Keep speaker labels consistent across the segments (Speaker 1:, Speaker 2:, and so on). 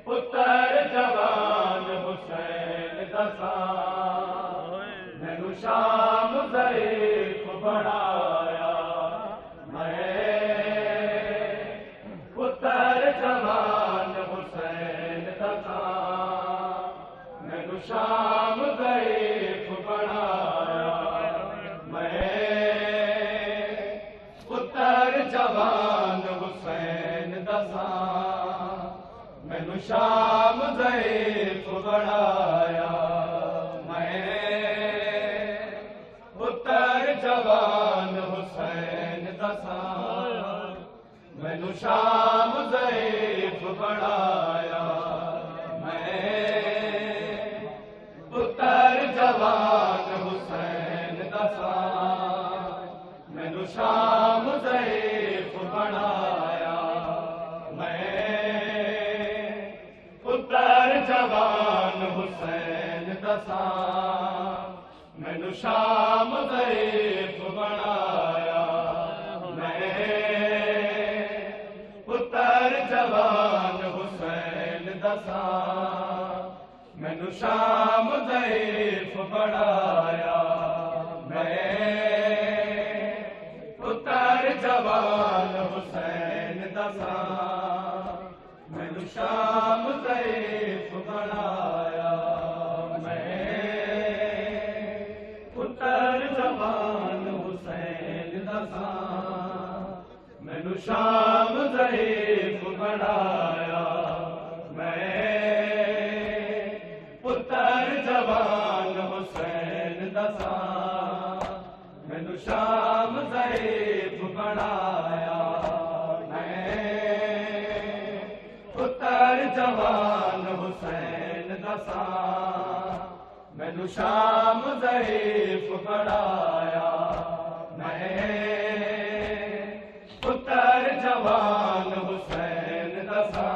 Speaker 1: पुत्र जवान हुसैन दसा मैनू शाम ज़ईफ़ बनाया। पुत्र जवान हुसैन दसा मैनू शाम ज़ईफ़ बनाया। पुत्र जवान हुसैन दसा मैनू शाम ज़ईफ़ बनाया। पुत्र जवान हुसैन दसा मैनू शाम ज़ईफ़ बनाया। पुत्र जवान हुसैन दसा मैनू शाम ज़ईफ़ बनाया। पुत्र जवान हुसैन दसा मैनू शाम ज़ईफ़ बनाया। पुत्र जवान हुसैन दसा मैनू शाम ज़ईफ़ बनाया। पुत्र जवान हुसैन दसा मैनू शाम ज़ईफ़ बनाया। पुत्र जवान हुसैन दसा मैनू शाम ज़ईफ़ बनाया। पुत्र जवान हुसैन दसा मैनू शाम ज़ईफ़ बनाया। पुत्र जवान हुसैन दसा मैनू शाम ज़ईफ़ बनाया। पुत्र जवान हुसैन दसा मैनू शाम ज़ईफ़ बनाया। पुत्र जवान हुसैन दसा मैनू शाम ज़ईफ़ बनाया। पुत्र जवान हुसैन दसा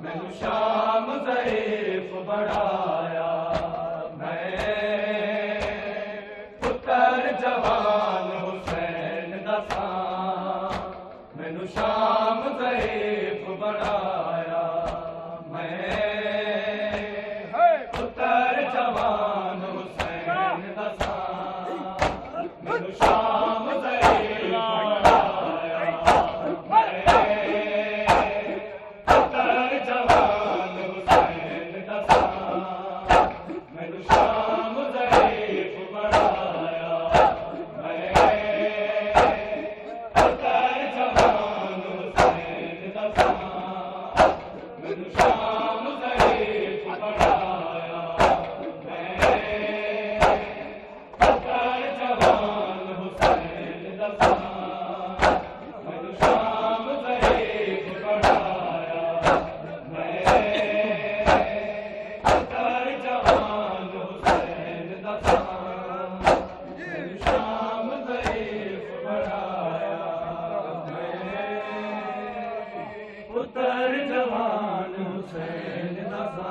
Speaker 1: मैनू शाम ज़ईफ़ बनाया। पुत्र जवान हुसैन दसा मैनू शाम ज़ईफ़ बनाया। पुत्र जवान हुसैन दसा मैनू शाम ज़ईफ़ बनाया। पुत्र जवान हुसैन दसा मैनू शाम ज़ईफ़ बनाया। पुत्र जवान हुसैन दसा मैनू शाम ज़ईफ़ बनाया। पुत्र जवान हुसैन दसा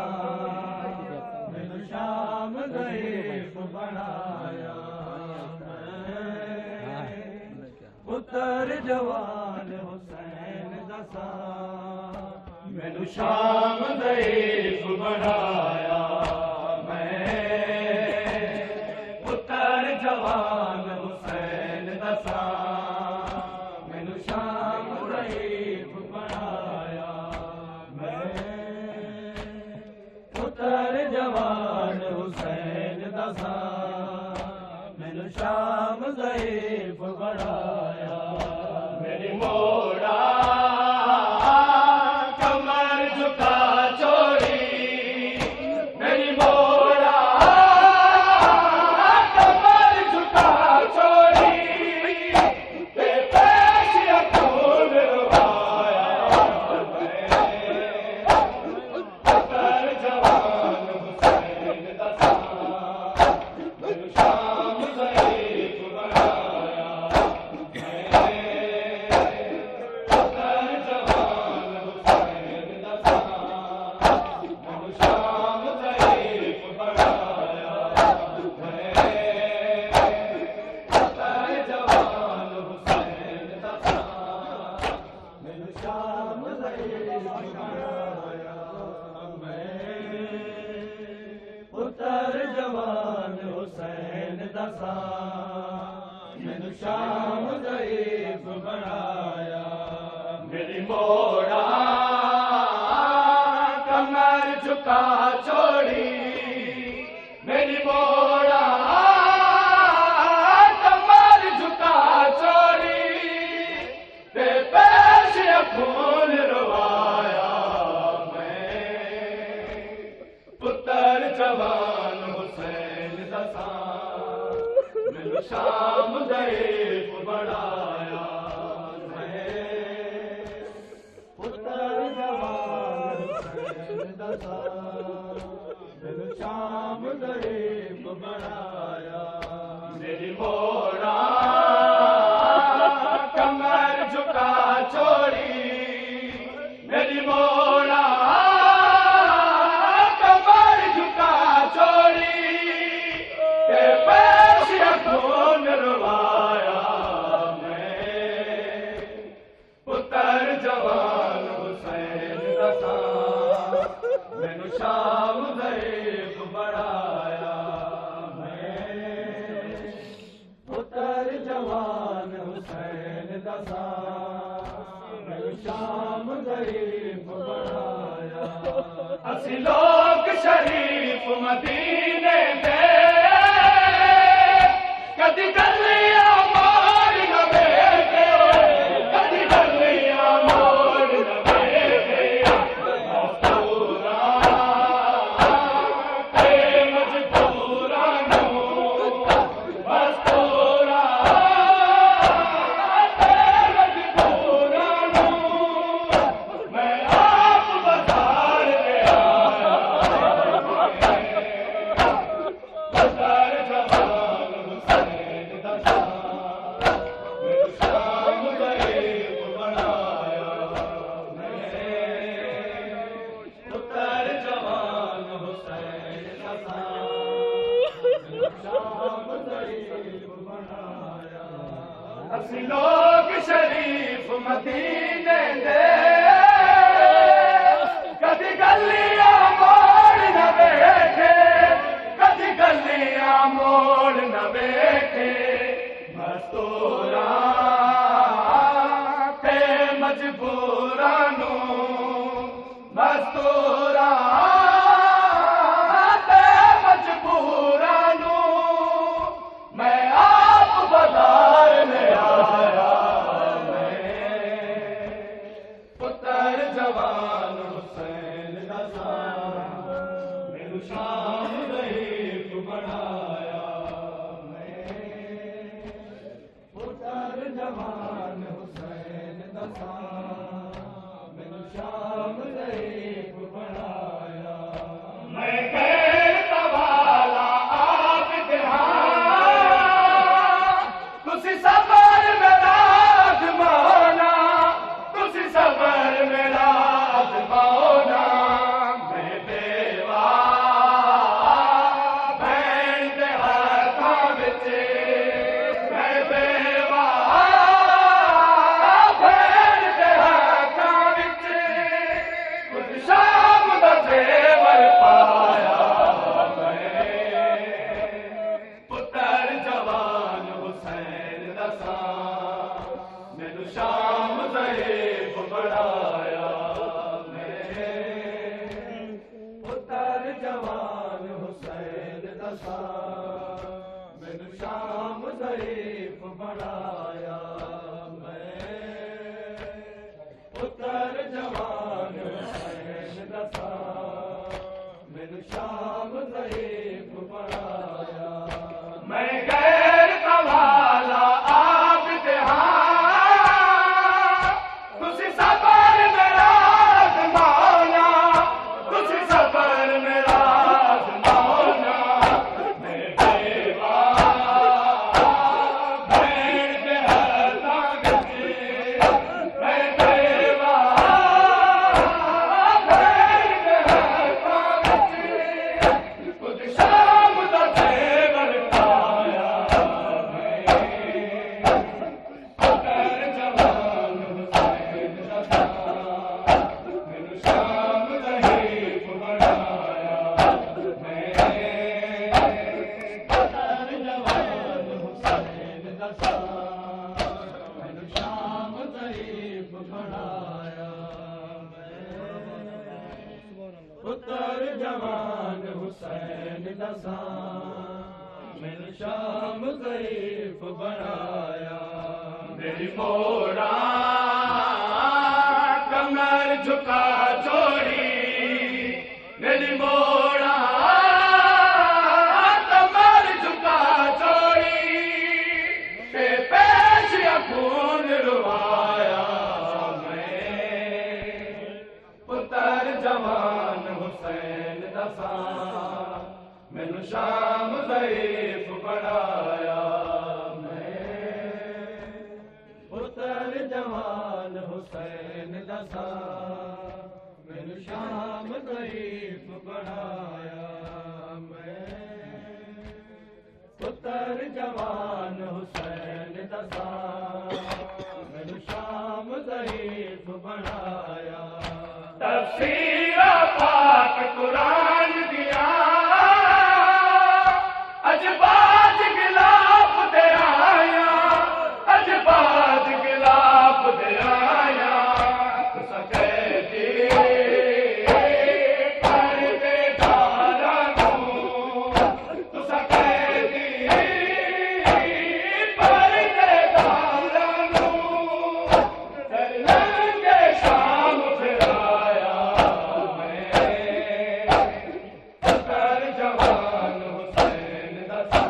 Speaker 1: मैनू शाम ज़ईफ़ बनाया। पुत्र जवान हुसैन दसा मैनू शाम ज़ईफ़ बनाया। पुत्र जवान हुसैन दसा मैनू शाम ज़ईफ़ बनाया। पुत्र जवान हुसैन दसा मैनू शाम ज़ईफ़ बनाया। मेरी मोड़ा कमर झुका छोड़ी, मेरी मोड़ा कमर झुका छोड़ी, बेपेश अपूर्ण रुबाया। पुत्र जवान हुसैन दसा मैनू शाम ज़ईफ़ बनाया। शाम ज़ईफ़ बणाया पुत्र जवान हुसैन दसा मैनू शाम ज़ईफ़ बणाया मेरी मोड़ा कमर झुका छोड़ी मेरी मोड़ा कमर झुका छोड़ी ते पेश खून रवाया मैं पुत्र जवान हुसैन दसा मैनू शाम ज़ईफ़ बणाया पुत्र जवान हुसैन दसा मैनू शाम ज़ईफ़ बणाया मेरी मोड़ा कमर झुका छोड़ी मेरी मोड़ा कमर झुका छोड़ी ते पेश खून रवाया मैं पुत्र जवान हुसैन दसा मैनू शाम ज़ईफ़ बणाया पुत्र जवान हुसैन दसा मैनू शाम ज़ईफ़ बणाया असी लोग शरीफ मदीने दे कदी गलियां मोड़ न वेखे कदी गलियां मोड़ न वेखे मजबूरा ते मजबूरा नू मजबूरा ते मजबूरा नू मैं आप बाजार ले आया पुत्र जवान हुसैन दसा मैनू शाम ज़ईफ़ बणाया पुत्र जवान हुसैन दसा मैनू शाम ज़ईफ़ बणाया असी लोग शरीफ मदीने दे कदी गलियां मोड़ न वेखे कदी गलियां मोड़ न वेखे मस्तूरा ते मजबूरा नू मस्तूरा ते मजबूरा नू मैं आप बाजार ले आया पुत्र जवान हुसैन दसा मैनू शाम ज़ईफ़ बणाया पुत्र जवान हुसैन दसा मैनू शाम ज़ईफ़ बणाया मैं गैर तवाला आप तुसी सबर मेरा आज़माना तुसी सबर मेरा आज़माना मैं बेवा भैन दे हाथां विच मैं बेवा भैन दे हाथां विच कुछ शाम दा ज़ेवर पाया मैं पुत्र जवान हुसैन दसा मैनू शाम ज़ईफ़ बणाया पुत्र जवान हुसैन दसा मैनू शाम ज़ईफ़ बणाया पुत्र जवान हुसैन दसा मैनू शाम ज़ईफ़ बणाया मैं गैर तवाला आप तुसी सबर पुत्र जवान हुसैन दसा मैनू शाम ज़ईफ़ बनाया मेरी मोड़ा कमर झुका छोड़ी मेरी मोड़ा कमर झुका छोड़ी के पेश खून रुवाया मैं पुत्र जवान हुसैन दसा मैनू शाम ज़ईफ़ बनाया मैं पुत्र जवान हुसैन दसा मैनू शाम ज़ईफ़ बनाया मैं पुत्र जवान हुसैन दसा मैनू शाम ज़ईफ़ बनाया तफ़सीर पाक कुरान दिया अजबाज गिलाफ दे आया अजबाज गिलाफ दे आया सकैती पर्देदारा तू सकैती पर्देदारा लंगे शाम फिराया मैं पुत्र जवान हुसैन दसा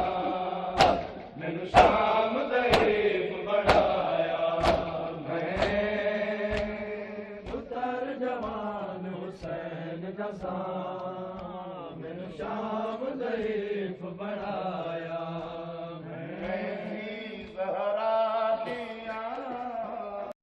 Speaker 1: मैनू शाम ज़ईफ़ बनाया मैं पुत्र जवान हुसैन दसा मैनू शाम ज़ईफ़ बनाया